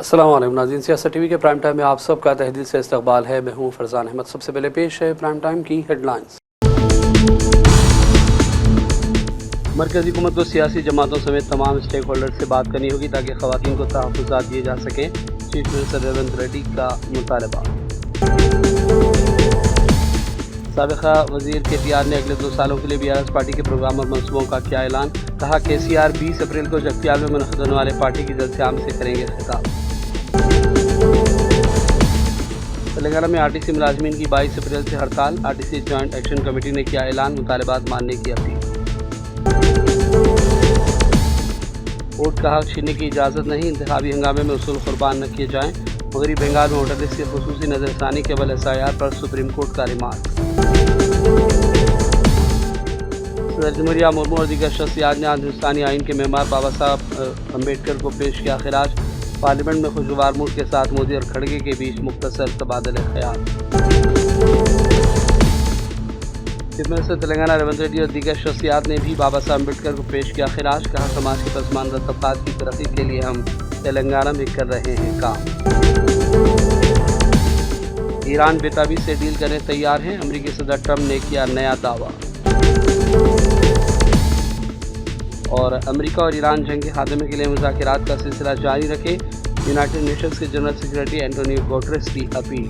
अस्सलाम वालेकुम नाज़रीन, सियासत टीवी के प्राइम टाइम में आप सबका तहे दिल से इस्तकबाल है। मैं हूँ फरजान अहमद। सबसे पहले पेश है प्राइम टाइम की हेडलाइंस। मरकज़ी हुकूमत को सियासी जमातों समेत तमाम स्टेक होल्डर से बात करनी होगी ताकि ख़वातीन को तहफ़्फ़ुज़ात दिए जा सकें। चीफ मिनिस्टर रेवंत रेड्डी का मुतालबा। साबिक़ा वज़ीर KTR ने अगले 2 सालों के लिए BRS पार्टी के प्रोग्राम और मनसूबों का किया ऐलान। कहा KCR 20 अप्रैल को जगतियाल में मुनक़िद होने वाले पार्टी की जलसे-आम से करेंगे खिताब। तेलंगाना में RTC मुलाजमीन की 22 अप्रैल से हड़ताल। RTC जॉइंट एक्शन कमेटी ने किया ऐलान, मुतालबात मानने की अपील। वोट का हक छीनने की इजाज़त नहीं, इंतखाबी हंगामे में उसूल कुर्बान न किए जाएँ। मगरबी बंगाल में वोटर लिस्ट की ख़ुसूसी नज़रसानी केवल SIR पर सुप्रीम कोर्ट का रिमार्क। सदर जमहूरिया मुर्मू और दीगर शख्सियात ने हिंदुस्तानी आइन के मेमार बाबा साहब अम्बेडकर को पेश किया खिराज। पार्लियामेंट में खुशगवार मूड के साथ मोदी और खड़गे के बीच मुख्तसर तबादला ख्याल। चीफ मिनिस्टर तेलंगाना रेवंत रेड्डी और दीगर शख्सियात ने भी बाबा साहब अम्बेडकर को पेश किया खिराज। कहा समाज के पसमानदा तबक़ात की तरक्की के लिए हम तेलंगाना में कर रहे हैं काम। ईरान बेताबी से डील करने तैयार हैं, अमेरिकी सदर ट्रंप ने किया नया दावा। और अमेरिका और ईरान जंग के खात्मे के लिए मुज़ाकरात का सिलसिला जारी रखे, यूनाइटेड नेशंस के जनरल सेक्रेटरी एंटोनियो गुटेरेस की अपील।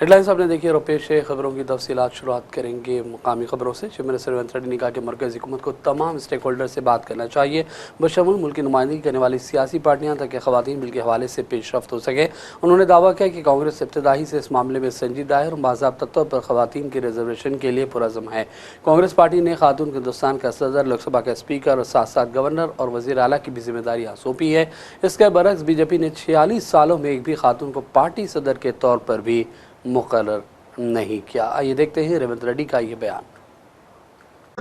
हेडलाइंस आपने देखी और पेश है खबरों की तफसीलात। शुरुआत करेंगे मुकामी खबरों से। चीफ मिनिस्टर रेवंत रेड्डी ने कहा कि मरकज़ी हुकूमत को तमाम स्टेक होल्डर से बात करना चाहिए, बशमूल मुल्क की नुमाइंदगी करने वाली सियासी पार्टियाँ, ताकि ख़वातीन बिल के हवाले से पेशरफ्त हो सके। उन्होंने दावा किया कि कांग्रेस इब्तदाई से इस मामले में संजीदा है और बाज़ाब्ता तौर पर ख़वातीन के रिजर्वेशन के लिए पुरज़्म है। कांग्रेस पार्टी ने खातून को हिंदुस्तान का सदर, लोकसभा का स्पीकर और साथ साथ गवर्नर और वज़ीर आला की भी जिम्मेदारियाँ सौंपी है। इसके बरक्स BJP ने 46 सालों में एक भी खातून को पार्टी सदर के तौर पर भी मुकर्रर नहीं किया। आइए देखते हैं रेवंत रेड्डी का ये बयान।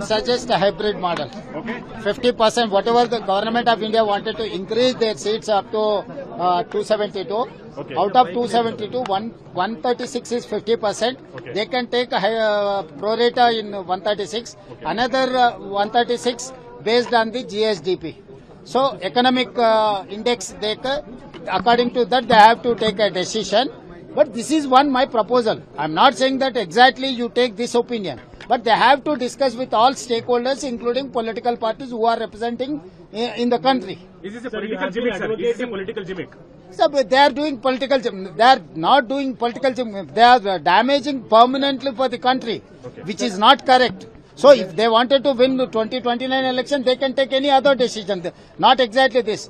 Suggest a hybrid model. Okay. 50%, whatever the government of India wanted to increase their seats up to 272. Okay. Out of 272, 136 is 50%. Okay. They can take a pro rata in 136. Okay. Another 136 based on the GSDP. So economic index, according to that, they have to take a decision. But this is my proposal. I'm not saying that exactly you take this opinion. But they have to discuss with all stakeholders, including political parties who are representing in the country. Is this a political gimmick, sir? Is this a political gimmick? So they are doing political gimmick. They are not doing political gimmick. They are damaging permanently for the country, okay, which is not correct. So if they wanted to win the 2029 election, they can take any other decision. Not exactly this.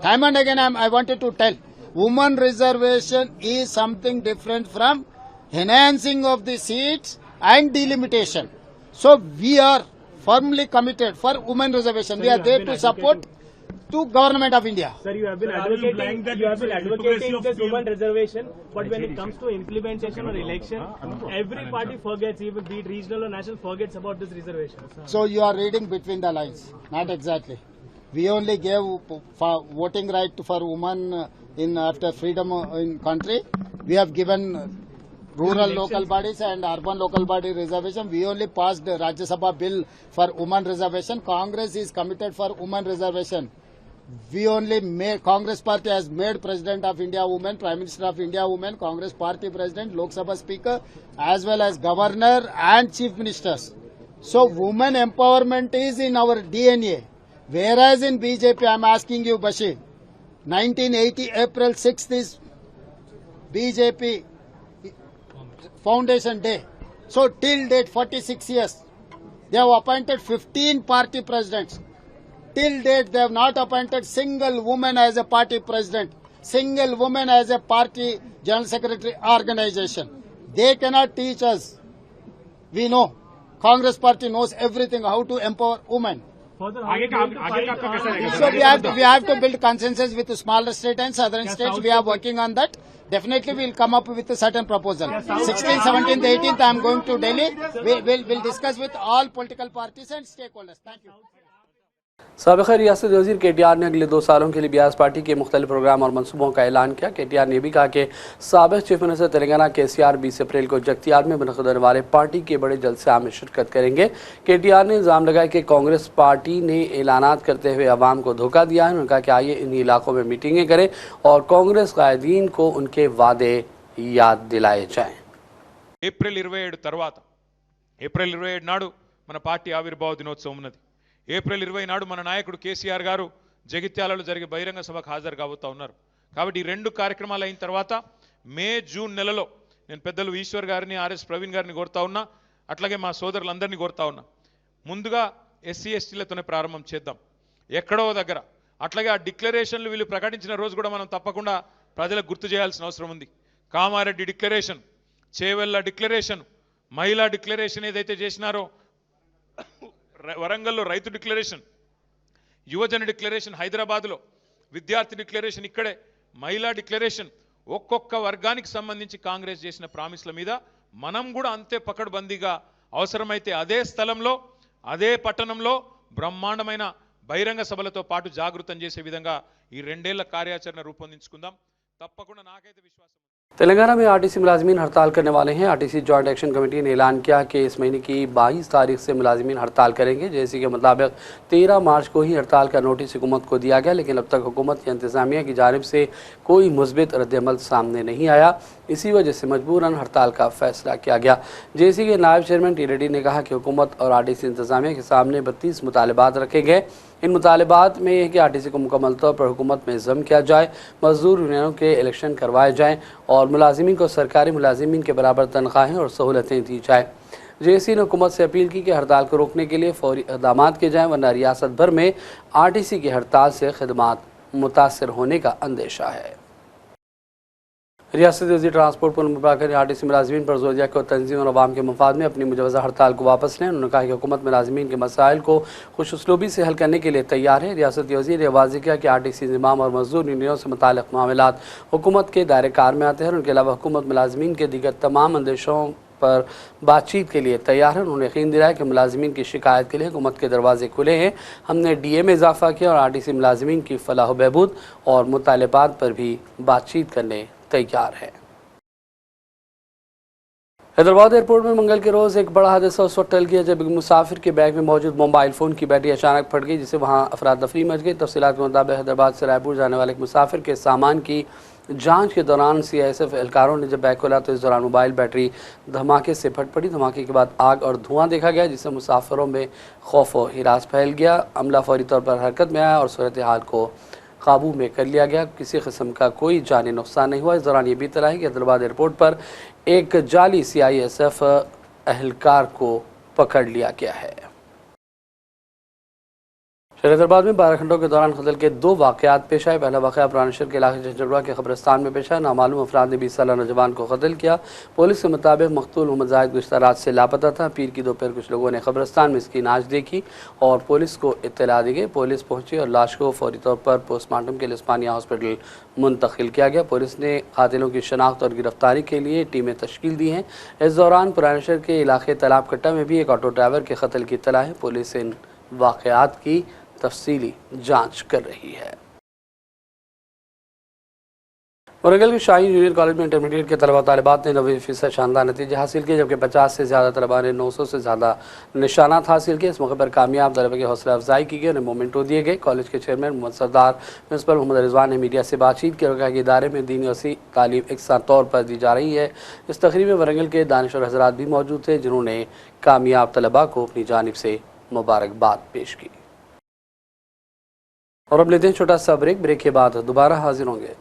Time and again, I wanted to tell. Women reservation is something different from enhancing of the seats and delimitation. So we are firmly committed for women reservation. Sir, we are there to support to government of India. Sir, you have been advocating this women reservation, but when it comes to implementation or election, every party forgets, even be it regional or national, forgets about this reservation. So you are reading between the lines. Not exactly. We only gave for voting right for women in after freedom in country. We have given rural local bodies and urban local body reservation. We only passed the Rajya Sabha bill for women reservation. Congress is committed for women reservation. We only made, Congress party has made President of India woman, Prime Minister of India woman, Congress party president, Lok Sabha speaker, as well as governor and chief ministers. So women empowerment is in our DNA. Whereas in BJP, I am asking you, Bashir, 1980 April 6th is BJP Foundation Day. So till date, 46 years, they have appointed 15 party presidents. Till date, they have not appointed single woman as a party president, single woman as a party general secretary organization. They cannot teach us. We know. Congress party knows everything, how to empower women. So we have to build consensus with the smaller states and southern states. We are working on that. Definitely we will come up with a certain proposal. 16th, 17th, 18th I am going to Delhi. We'll discuss with all political parties and stakeholders. Thank you. साबिक़ रियासत वज़ीर KTR ने अगले 2 सालों के लिए BRS party के मुख्तलिफ programme और मनसूबों का ऐलान किया। KTR ने भी कहा कि साबिक़ चीफ मिनिस्टर तेलंगाना KCR 20 अप्रैल को जगतियाल में मुनक़्क़िद होने वाले पार्टी के बड़े जलसे में शिरकत करेंगे। KTR ने इल्ज़ाम लगाया कि कांग्रेस पार्टी ने ऐलानात करते हुए अवाम को धोखा दिया है। उन्होंने कहा कि आइए इन इलाकों में मीटिंगें करें और कांग्रेस कायदीन को उनके वादे याद दिलाए जाएँ। ఏప్రిల్ 27 తర్వాత ఏప్రిల్ 27 నాడు మన పార్టీ ఆవిర్భావ దినోత్సవం ఉన్నది. ఏప్రిల్ 20 నాడు మన నాయకుడు కేసీఆర్ గారు జగిత్యాలలో జరిగే బహిరంగ సభకు హాజరు కాబోతా ఉన్నారు. కాబట్టి ఈ రెండు కార్యక్రమాలు అయిన తర్వాత మే జూన్ నెలలో నేను పెద్దలు ఈశ్వర్ గారిని ఆర్ఎస్ ప్రవీణ్ గారిని కోరుతా ఉన్నా, అట్లాగే మా సోదరులందరినీ కోరుతా ఉన్నా, ముందుగా ఎస్సీ ఎస్టీలతోనే ప్రారంభం చేద్దాం ఎక్కడో దగ్గర. అట్లాగే ఆ డిక్లరేషన్లు వీళ్ళు ప్రకటించిన రోజు కూడా మనం తప్పకుండా ప్రజలకు గుర్తు చేయాల్సిన అవసరం ఉంది. కామారెడ్డి డిక్లరేషన్, చేవెళ్ళ డిక్లరేషన్, మహిళా డిక్లరేషన్ ఏదైతే చేసినారో, వరంగల్లో రైతు డిక్లరేషన్, యువజన డిక్లరేషన్ హైదరాబాద్లో, విద్యార్థి డిక్లరేషన్ ఇక్కడే, మహిళా డిక్లరేషన్, ఒక్కొక్క వర్గానికి సంబంధించి కాంగ్రెస్ చేసిన ప్రామిస్ల మీద మనం కూడా అంతే పకడ్బందీగా అవసరమైతే అదే స్థలంలో అదే పట్టణంలో బ్రహ్మాండమైన బహిరంగ సభలతో పాటు జాగృతం చేసే విధంగా ఈ 2 ఏళ్ల కార్యాచరణ రూపొందించుకుందాం. తప్పకుండా నాకైతే విశ్వాసం. तेलंगाना में RTC मुलाजमीन हड़ताल करने वाले हैं। RTC जॉइंट एक्शन कमेटी ने ऐलान किया कि इस महीने की 22 तारीख से मुलाजमीन हड़ताल करेंगे। जैसे के मुताबिक 13 मार्च को ही हड़ताल का नोटिस हुकूमत को दिया गया, लेकिन अब तक हुकूमत या इंतजामिया की जानिब से कोई मुस्बित रद्दअमल सामने नहीं आया। इसी वजह से मजबूरन हड़ताल का फैसला किया गया। JC के नायब चेयरमैन T रेड्डी ने कहा कि हुकूमत और RTC इंतजामिया के सामने 32 मुतालबात रखे गए। इन मुतालबात में यह कि RTC को मुकम्मल तौर पर हुकूमत में ज़म किया जाए, मजदूर यूनियनों के इलेक्शन करवाए जाएँ और मुलाजिमीन को सरकारी मुलाजिमीन के बराबर तनख्वाहें और सहूलतें दी जाए। JC ने हुकूमत से अपील की कि हड़ताल को रोकने के लिए फौरी इक़दामात किए जाएँ, वरना रियासत भर में RTC की हड़ताल से खदमात मुतासर होने का अंदेशा है। रियासती वज़ीर ट्रांसपोर्ट पुल मुबारक ने RTC मुलाजमीन पर जोर दिया कि तंजीम और अवाम के मफाद में अपनी मुजवज़ा हड़ताल को वापस लें। उन्होंने कहा कि हुकूमत मुलाजमीन के मसाइल को खुश उसलूबी से हल करने के लिए तैयार है। रियासती वज़ीर ने वाज़ेह किया कि RTC इंज़माम और मज़दूर यूनियनों से मुताल्लिक़ मामलात हुकूमत के दायरे कार में आते हैं। उनके अलावा हुकूमत मुलाजमीन के दीगर तमाम अंदेशों पर बातचीत के लिए तैयार है। उन्होंने यकीन दिलाया कि मुलाजमीन की शिकायत के लिए हुकूमत के दरवाजे खुले हैं। हमने DA में इजाफा किया और RTC मुलाजमीन की फलाह बहबूद और मुतालबात पर भी बातचीत करने तैयार है। हैदराबाद एयरपोर्ट में मंगल के रोज़ एक बड़ा हादसा उस वक्त टल गया जब एक मुसाफिर के बैग में मौजूद मोबाइल फ़ोन की बैटरी अचानक फट गई, जिससे वहां अफरा तफरी मच गई। तफसीलात के मुताबिक हैदराबाद से रायपुर जाने वाले एक मुसाफिर के सामान की जांच के दौरान CISF एहलकारों ने जब बैग खोला तो इस दौरान मोबाइल बैटरी धमाके से फट पड़ी। धमाके के बाद आग और धुआं देखा गया, जिससे मुसाफिरों में खौफ व हिरास फैल गया। अमला फौरी तौर पर हरकत में आया और सूरत हाल को काबू में कर लिया गया। किसी किस्म का कोई जानी नुकसान नहीं हुआ। इस दौरान ये भी इत्तला है कि हैदराबाद एयरपोर्ट पर एक जाली CISF एहलकार को पकड़ लिया गया है। शहर हैदराबाद में 12 घंटों के दौरान कत्ल के 2 वाक़यात पेश आए। पहला वाक़या पुराने शहर के इलाके झंझरुआ के कब्रिस्तान में पेश आया। नामालूम अफराद ने 20 साल नौजवान को कत्ल किया। पुलिस के मुताबिक मकतूल मोहम्मद जाहिद गुज़श्ता रात से लापता था। पीर की दोपहर कुछ लोगों ने कब्रिस्तान में इसकी नाच देखी और पुलिस को इत्तला दी गई। पुलिस पहुंची और लाश को फौरी तौर पर पोस्टमार्टम के लिए उस्मानिया हॉस्पिटल मुंतकिल किया गया। पुलिस ने कातिलों की शनाख्त और गिरफ्तारी के लिए टीमें तश्कील दी हैं। इस दौरान पुराने शहर के इलाके तालाब कट्टा में भी एक ऑटो ड्राइवर के कत्ल की इत्तला है। पुलिस इन वाक़यात की तफसीली जांच कर रही है। वरंगल के शाहीन जूनियर कॉलेज में इंटरमीडिएट के तलबा तालिबात ने 90% शानदार नतीजे हासिल किए, जबकि 50 से ज़्यादा तलबा ने 900 से ज़्यादा निशानात हासिल किए। इस मौके पर कामयाब तलबा की हौसला अफजाई की गई, उन्हें मोमेंटो दिए गए। कॉलेज के चेयरमैन मोहम्मद सरदार प्रिंसिपल मोहम्मद रिजवान ने मीडिया से बातचीत की और कहा कि इदारे में दीनी वसी तालीम एकसा तौर पर दी जा रही है। इस तकरीब में वरंगल के दानिशवर हजरात भी मौजूद थे, जिन्होंने कामयाब तलबा को अपनी जानिब से मुबारकबाद पेश की। और अब लेते हैं छोटा सा ब्रेक। ब्रेक के बाद दोबारा हाजिर होंगे।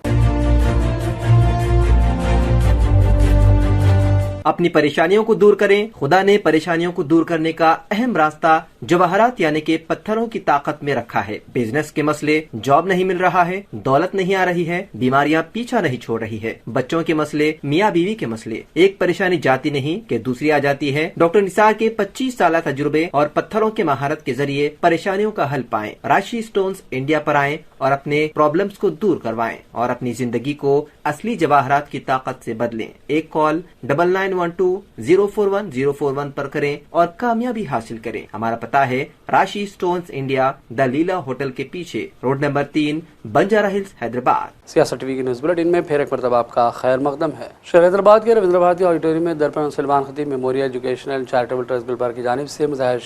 अपनी परेशानियों को दूर करें। खुदा ने परेशानियों को दूर करने का अहम रास्ता जवाहरात यानी के पत्थरों की ताकत में रखा है। बिजनेस के मसले, जॉब नहीं मिल रहा है, दौलत नहीं आ रही है, बीमारियां पीछा नहीं छोड़ रही है, बच्चों के मसले, मियाँ बीवी के मसले, एक परेशानी जाती नहीं कि दूसरी आ जाती है। डॉक्टर निसार के 25 साल तजुर्बे और पत्थरों के महारत के जरिए परेशानियों का हल पाएं। राशि स्टोन्स इंडिया पर आएं और अपने प्रॉब्लम्स को दूर करवाएं और अपनी जिंदगी को असली जवाहरात की ताकत से बदलें। एक कॉल 99 9512-041-041 पर करें और कामयाबी हासिल करें। हमारा पता है राशि stones India, the Leela hotel के पीछे, road number 3, Banjara hills, Hyderabad. सियासत टीवी की न्यूज बुलेटिन में फिर एक मरतबा आपका खैर मकदम है। शहर हैदराबाद के रविंद्र भारती ऑडिटोरियम में Darpan Salman Khatib memorial educational and charitable trust Gulbarga की जानिब से मुजाहिर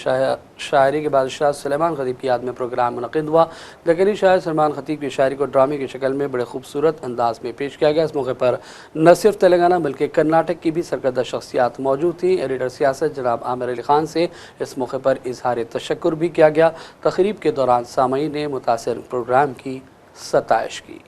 शायरी के बादशाह सलेमान खतीब की याद में प्रोग्राम मुनक़िद हुआ। दक्कनी शायर सलमान खतीब की शायरी को ड्रामे की शक्ल में बड़े खूबसूरत अंदाज में पेश किया गया। इस मौके पर न सिर्फ तेलंगाना बल्कि कर्नाटक की भी सरकर्दा शख्सियात मौजूद थी। एडिटर सियासत जनाब आमिर अली खान से इस मौके पर इजहार तशक्कुर भी किया गया। तकरीब के दौरान सामईन ने मुतासिर प्रोग्राम की सताइश की।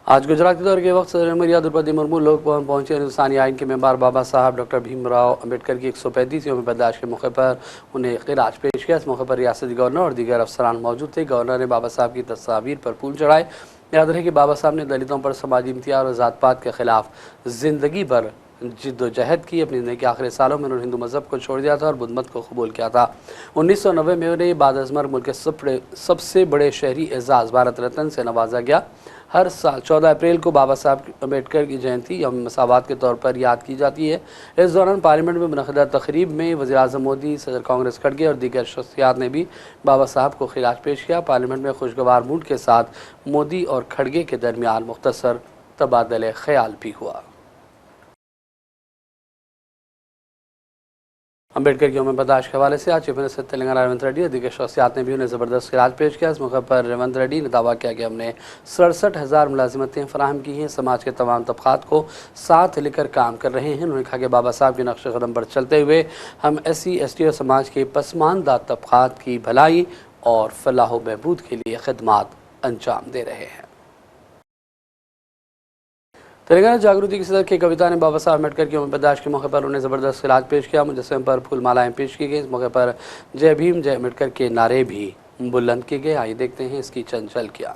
आज गुजरात के दौरे के वक्त सदर जमहूरिया द्रौपदी मुर्मू लोक भवन पहुंचे। हिंदुस्तानी आइन के मेंबर बाबा साहब डॉक्टर भीमराव अम्बेडकर की 135वीं पैदाइश के मौके पर उन्हें खिराज पेश किया। इस मौके पर रियासती गवर्नर और दीगर अफसरान मौजूद थे। गवर्नर ने बाबा साहब की तस्वीर पर फूल चढ़ाए। याद रहे कि बाबा साहब ने दलितों पर समाजी इम्तियाज और ज़ात पात के खिलाफ जिंदगी भर जिद्दोजहद की। अपनी ज़िंदगी के आखिरी सालों में उन्होंने हिंदू मज़हब को छोड़ दिया था और बुद्ध मत को कबूल किया था। 1990 में उन्हें बाद अज़मर मुल्क के सबसे बड़े शहरी एजाज़ भारत रत्न से नवाजा गया। हर साल 14 अप्रैल को बाबा साहब अम्बेडकर की जयंती यौम मसावत के तौर पर याद की जाती है। इस दौरान पार्लियामेंट में मुनक़िदा तक़रीब में वज़ीर-ए-आज़म मोदी, सदर कांग्रेस खड़गे और दीगर शख्सियात ने भी बाबा साहब को खिराज पेश किया। पार्लियामेंट में खुशगवार मूड के साथ मोदी और खड़गे के दरमियान मुख्तसर तबादले ख्याल भी हुआ। अम्बेडकर की यौम पैदाइश के हवाले से आज चीफ मिनिस्टर तेलंगाना रेवंत रेड्डी और दीगर शख्सियात ने भी उन्हें ज़बरदस्त खिराज पेश किया। इस मौके पर रेवंत रेड्डी ने दावा किया कि हमने 67,000 मुलाजिमतें फराहम की हैं। समाज के तमाम तबक़ात को साथ लेकर काम कर रहे हैं। उन्होंने कहा कि बाबा साहब के नक्श कदम पर चलते हुए हम SC ST और समाज के पसमानदा तबक़ात की भलाई और फलाह व बहबूद के लिए खिदमात अंजाम दे रहे हैं। तेलंगाना जागृति की सदर के कविता ने बाबा साहब अम्बेडकर की यौम पैदाइश के मौके पर उन्हें ज़बरदस्त खिराज पेश किया। मुजस्सम पर फूल मालाएँ पेश की गई। इस मौके पर जय भीम जय अम्बेडकर के नारे भी बुलंद किए गए। आइए देखते हैं इसकी चंद झलकियां।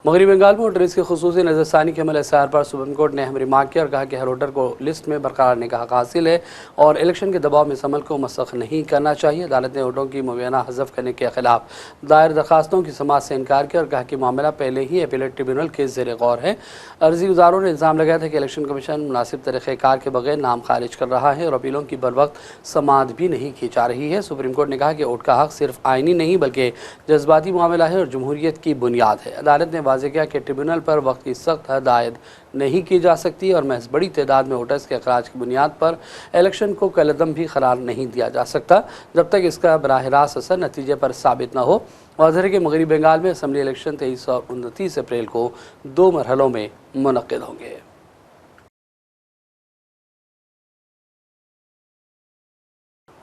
मगरबी बंगाल में वोटर्स की खुसूसी नज़रसानी के अमल एसआर पर सुप्रीम कोर्ट ने अहम रिमार्क किया और कहा कि हर वोटर को लिस्ट में बरकरार रहने का हक हासिल है और इलेक्शन के दबाव में इस अमल को मसख नहीं करना चाहिए। अदालत ने वोटों की मुबैना हज़फ करने के खिलाफ दायर दरखास्तों की समाअत से इनकार किया और कहा कि मामला पहले ही अपीलेट ट्रिब्यूनल के ज़ेर गौर है। अर्जी गुजारों ने इल्ज़ाम लगाया था कि इलेक्शन कमीशन मुनासिब तरीक़ेकार के बगैर नाम खारिज कर रहा है और अपीलों की बर वक्त समाअत भी नहीं की जा रही है। सुप्रीम कोर्ट ने कहा कि वोट का हक सिर्फ आइनी नहीं बल्कि जज्बाती मामला है और जमहूरियत की बुनियाद है। अदालत ने वाज़ेह किया कि ट्रिब्यूनल पर वक्त की सख्त हद आयद नहीं की जा सकती और महज बड़ी तादाद में वोटर्स के अखराज की बुनियाद पर इलेक्शन को कलअदम भी करार नहीं दिया जा सकता जब तक इसका बराह रास्त असर नतीजे पर साबित न हो। वाज़ेह के मगरबी बंगाल में असम्बली इलेक्शन 23 और 29 अप्रैल को 2 मरहलों में मुनक़्क़िद होंगे।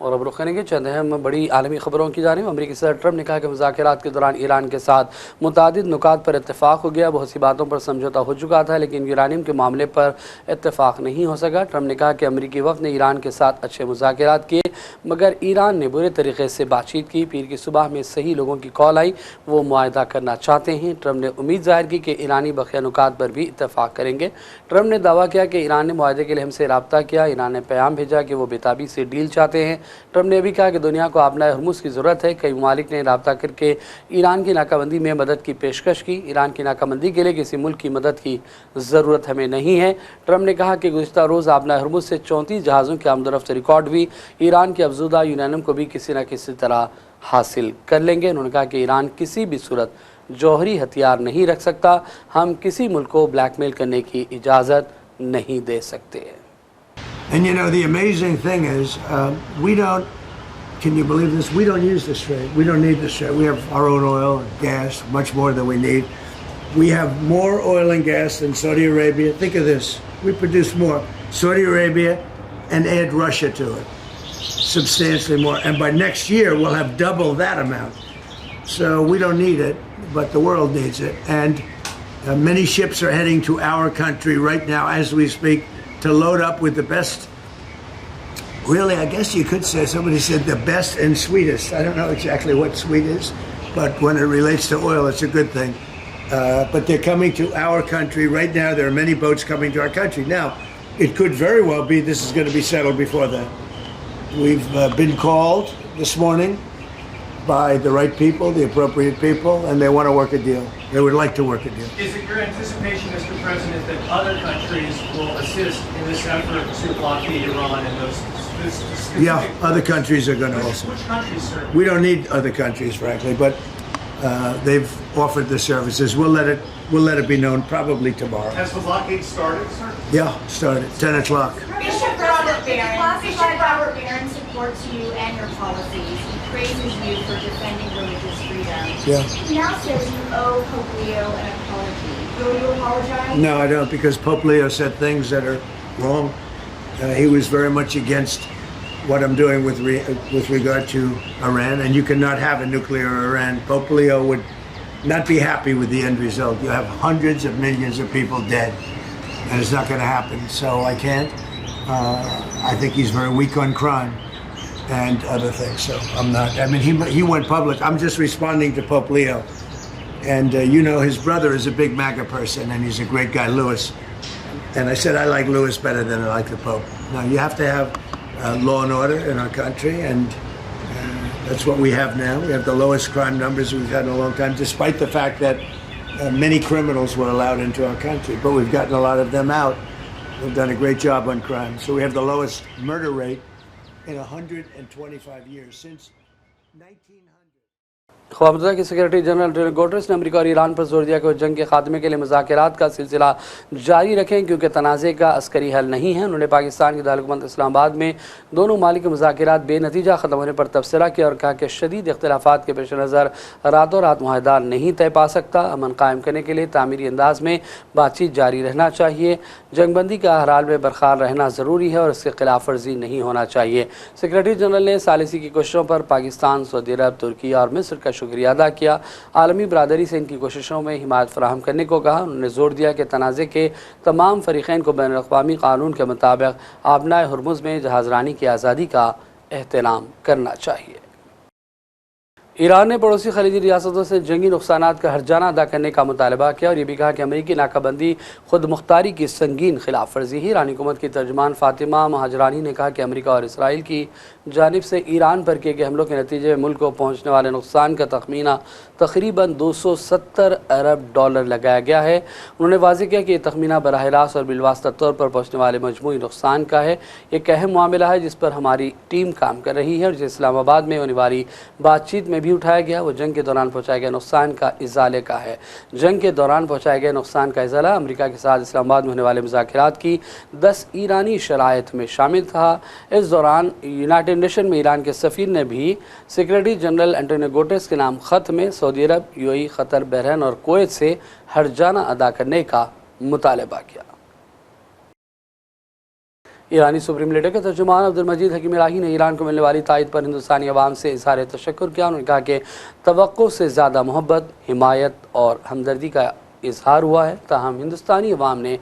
और अब रुख करेंगे चंद अहम बड़ी आलमी खबरों की जानिब। अमरीकी सदर ट्रंप ने कहा कि मुज़ाकरात के दौरान ईरान के साथ मुतादिद नुकात पर इत्तेफाक हो गया। बहुत सी बातों पर समझौता हो चुका था लेकिन यूरानियम के मामले पर इत्तेफाक नहीं हो सका। ट्रंप ने कहा कि अमरीकी वफ़द ने ईरान के साथ अच्छे मुज़ाकरात किए मगर ईरान ने बुरे तरीके से बातचीत की। पीर की सुबह में सही लोगों की कॉल आई, वो मुआहदा करना चाहते हैं। ट्रंप ने उम्मीद ज़ाहिर की कि ईरानी बकिया नुकात पर भी इत्तेफाक करेंगे। ट्रंप ने दावा किया कि ईरान ने मुआहदे के लिए हमसे रब्ता किया। ईरान ने पैगाम भेजा कि वो बेताबी से डील चाहते हैं। ट्रंप ने भी कहा कि दुनिया को आपना हरमुज़ की ज़रूरत है। कई ममालिक ने रब्ता करके ईरान की नाकाबंदी में मदद की पेशकश की। ईरान की नाकाबंदी के लिए किसी मुल्क की मदद की ज़रूरत हमें नहीं है। ट्रंप ने कहा कि गुज़िश्ता रोज़ आपना हरमुज़ से 34 जहाज़ों की आमदरफ्त रिकॉर्ड हुई। ईरान की अफजुदा यूरेनियम को भी किसी न किसी तरह हासिल कर लेंगे। उन्होंने कहा कि ईरान किसी भी सूरत जौहरी हथियार नहीं रख सकता। हम किसी मुल्क को ब्लैकमेल करने की इजाज़त नहीं दे सकते। And you know, the amazing thing is, we don't, can you believe this? We don't use this trade. We don't need this trade. We have our own oil and gas, much more than we need. We have more oil and gas than Saudi Arabia. Think of this. We produce more. Saudi Arabia and add Russia to it. Substantially more. And by next year, we'll have double that amount. So we don't need it, but the world needs it. And many ships are heading to our country right now as we speak to load up with the best really, I guess you could say, somebody said the best and sweetest. I don't know exactly what sweet is, but when it relates to oil, it's a good thing. But they're coming to our country right now. There are many boats coming to our country. Now, it could very well be this is going to be settled before then. We've been called this morning by the right people, the appropriate people, and they want to work a deal. They would like to work a deal. Is it your anticipation, Mr. President, that other countries will assist in this effort to blockade Iran and those specific... Yeah, other countries are going to also. Which countries, sir? We don't need other countries, frankly, but they've offered the services. We'll let it be known probably tomorrow. Has the blockade started, sir? Yeah, started 10 o'clock. Bishop Robert Barron supports you and your policies. He praises you for defending religious freedom. Yeah. He now says you owe Pope Leo an apology. Will you apologize? No, I don't, because Pope Leo said things that are wrong. He was very much against what I'm doing with regard to Iran, and you cannot have a nuclear Iran. Pope Leo would not be happy with the end result. You have hundreds of millions of people dead, and it's not going to happen. So I can't. I think he's very weak on crime and other things. So I'm not. I mean, he went public. I'm just responding to Pope Leo, and his brother is a big MAGA person, and he's a great guy, Louis. And I said I like Louis better than I like the Pope. Now you have to have law and order in our country, and that's what we have now. We have the lowest crime numbers we've had in a long time, despite the fact that many criminals were allowed into our country, but we've gotten a lot of them out. We've done a great job on crime. So we have the lowest murder rate in 125 years, since 1900. ख्वाब मुत्तहिदा के secretary general Antonio Guterres ने America और Iran पर जोर दिया कि वो जंग के खात्मे के लिए मुज़ाकरात का सिलसिला जारी रखें, क्योंकि तनाज़े का अस्करी हल नहीं है। उन्होंने पाकिस्तान की दारकूमत इस्लामाबाद में दोनों ममालिक के मुज़ाकरात बेनतीजा ख़त्म होने पर तबसरा किया और कहा कि शदीद इख्तिलाफ़ात के पेश नज़र रातों रात मुआहदा नहीं तय पा सकता। अमन कायम करने के लिए तामीरी अंदाज में बातचीत जारी रहना चाहिए। जंगबंदी का हर हाल में बरकरार रहना ज़रूरी है और इसके खिलाफ वर्जी नहीं होना चाहिए। सेक्रेटरी जनरल ने सालिसी की कोशिशों पर पाकिस्तान, सऊदी अरब, तुर्की और मिस्र का शुक्रिया अदा किया। आलमी बरादरी से इनकी कोशिशों में हिमायत फराहम करने को कहा। उन्होंने जोर दिया कि तनाज़े के तमाम फ़रीक़ैन को बैनुल-अक़वामी क़ानून के मुताबिक आबनाए हुर्मुज़ में जहाज़रानी की आज़ादी का एहतराम करना चाहिए। ईरान ने पड़ोसी खलीजी रियासतों से जंगी नुकसानात का हर्जाना अदा करने का मुतालबा किया और ये भी कहा कि अमरीकी नाकाबंदी खुद मुख्तारी की संगीन खिलाफ वर्जी है। ईरानी हुकूमत की तर्जुमान फातिमा महाजरानी ने कहा कि अमरीका और इसराइल की जानिब से ईरान पर किए गए हमलों के नतीजे में मुल्क को पहुँचने वाले नुकसान का तखमीना तकरीबन 270 अरब डॉलर लगाया गया है। उन्होंने वाज़ेह किया कि यह तखमीना बराह रास्त और बिलवास्ता तौर पर पहुँचने वाले मजमूई नुकसान का है। एक अहम मामला है जिस पर हमारी टीम काम कर रही है और जिसे इस्लामाबाद में होने वाली बातचीत में भी उठाया गया। वो जंग के दौरान पहुँचाए गए नुकसान का इजाले का है। जंग के दौरान पहुँचाए गए नुकसान का इजाला अमरीका के साथ इस्लामाबाद में होने वाले मुज़ाकरात की 10 ईरानी शराइत में शामिल था। इस दौरान यूनाइटेड नेशन में ईरान के सफ़ीर ने भी सेक्रेटरी जनरल एंटोनियो गुटेरेस के नाम ख़त में सऊदी अरब, यूएई, क़तर, बहरीन और कुवैत से हर्जाना अदा करने का मुतालबा किया। ईरानी सुप्रीम लीडर के तर्जुमान अब्दुल मजीद हकीम इलाही ने ईरान को मिलने वाली तायद पर हिंदुस्तानी अवाम से इज़हार तशक्कुर किया। उन्होंने कहा कि तवक्को से ज़्यादा मोहब्बत, हिमायत और हमदर्दी का इजहार हुआ है। ताहम हिंदुस्तानी अवाम ने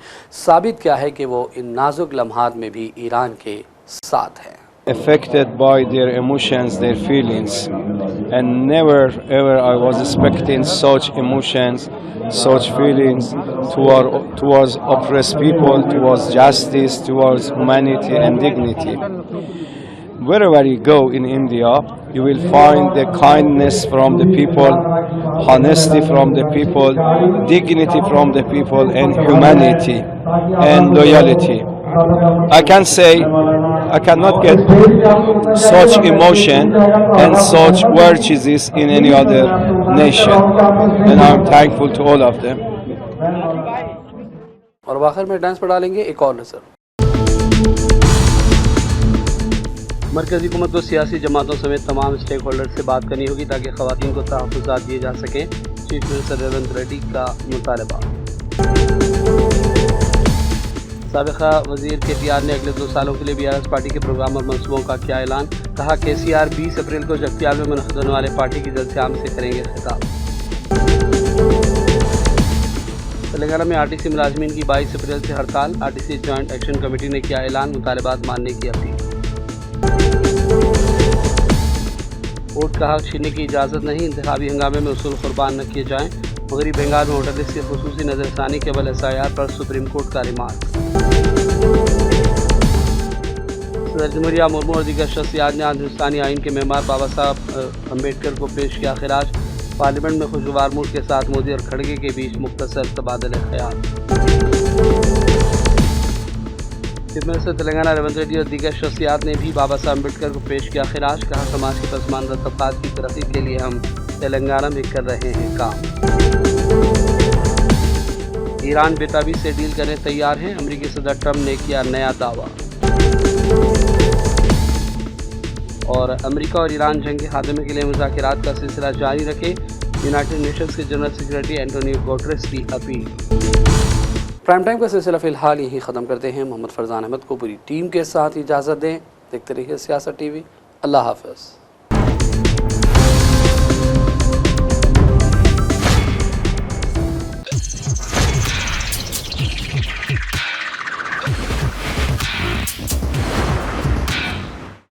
साबित किया है कि वो इन नाजुक लम्हात में भी ईरान के साथ हैं। Affected by their emotions, their feelings, and never ever I was expecting such emotions, such feelings towards oppressed people, towards justice, towards humanity and dignity. Wherever you go in India, you will find the kindness from the people, honesty from the people, dignity from the people, and humanity and loyalty. I can say I cannot get such emotion and such virtues in any other nation, and I'm thankful to all of them. और आखिर में dance पर डालेंगे एक और नजर। मरकज़ी हुकूमत को सियासी जमातों समेत तमाम स्टेक होल्डर से बात करनी होगी ताकि ख़वातीन को तहफ़्फ़ुज़ात दिए जा सकें। चीफ मिनिस्टर रेवंत रेड्डी का मुतालबा। साबिक़ा वज़ीर KTR ने अगले 2 सालों के लिए BRS पार्टी के प्रोग्राम और मंसूबों का किया ऐलान। कहा KCR 20 अप्रैल को जगतियाल में मुनक़िद होने वाले पार्टी की जलसे-आम से करेंगे खिताब। तेलंगाना में RTC मुलाज़मीन की 22 अप्रैल से हड़ताल। RTC जॉइंट एक्शन कमेटी ने किया ऐलान, मुतालबात मानने की अपील। वोट का हक छीनने की इजाज़त नहीं, इंतखाबी हंगामे में उसूल कुर्बान न किए जाएं। मगरबी बंगाल में वोटर लिस्ट की खुसूसी नजरसानी केवल SIR पर सुप्रीम कोर्ट का रिमार्क। सदर जमहूरिया मुर्मू और दीगर शख्सियात ने हिंदुस्तानी आइन के मेमार बाबा साहब अम्बेडकर को पेश किया खिराज। पार्लियामेंट में खुशगवार मूड के साथ मोदी और खड़गे के बीच मुख्तसर तबादला ख्याल। चीफ मिनिस्टर तेलंगाना रेवंत रेड्डी और दीगर शख्सियात ने भी बाबा साहब अम्बेडकर को पेश किया खिराज। कहा, समाज के पसमानदा तबकात की तरक्की के लिए हम तेलंगाना में कर रहे हैं काम। ईरान बेताबी से डील करने तैयार हैं, अमेरिकी सदर ट्रंप ने किया नया दावा। और अमेरिका और ईरान जंग के खात्मे के लिए मुज़ाकरात का सिलसिला जारी रखे, यूनाइटेड नेशंस के जनरल सेक्रेटरी एंटोनियो गुटेरेस की अपील। प्राइम टाइम का सिलसिला फिलहाल यहीं ख़त्म करते हैं। मोहम्मद फरजान अहमद को पूरी टीम के साथ इजाज़त दें। देखते रहिए सियासत TV। अल्लाह हाफ़िज़।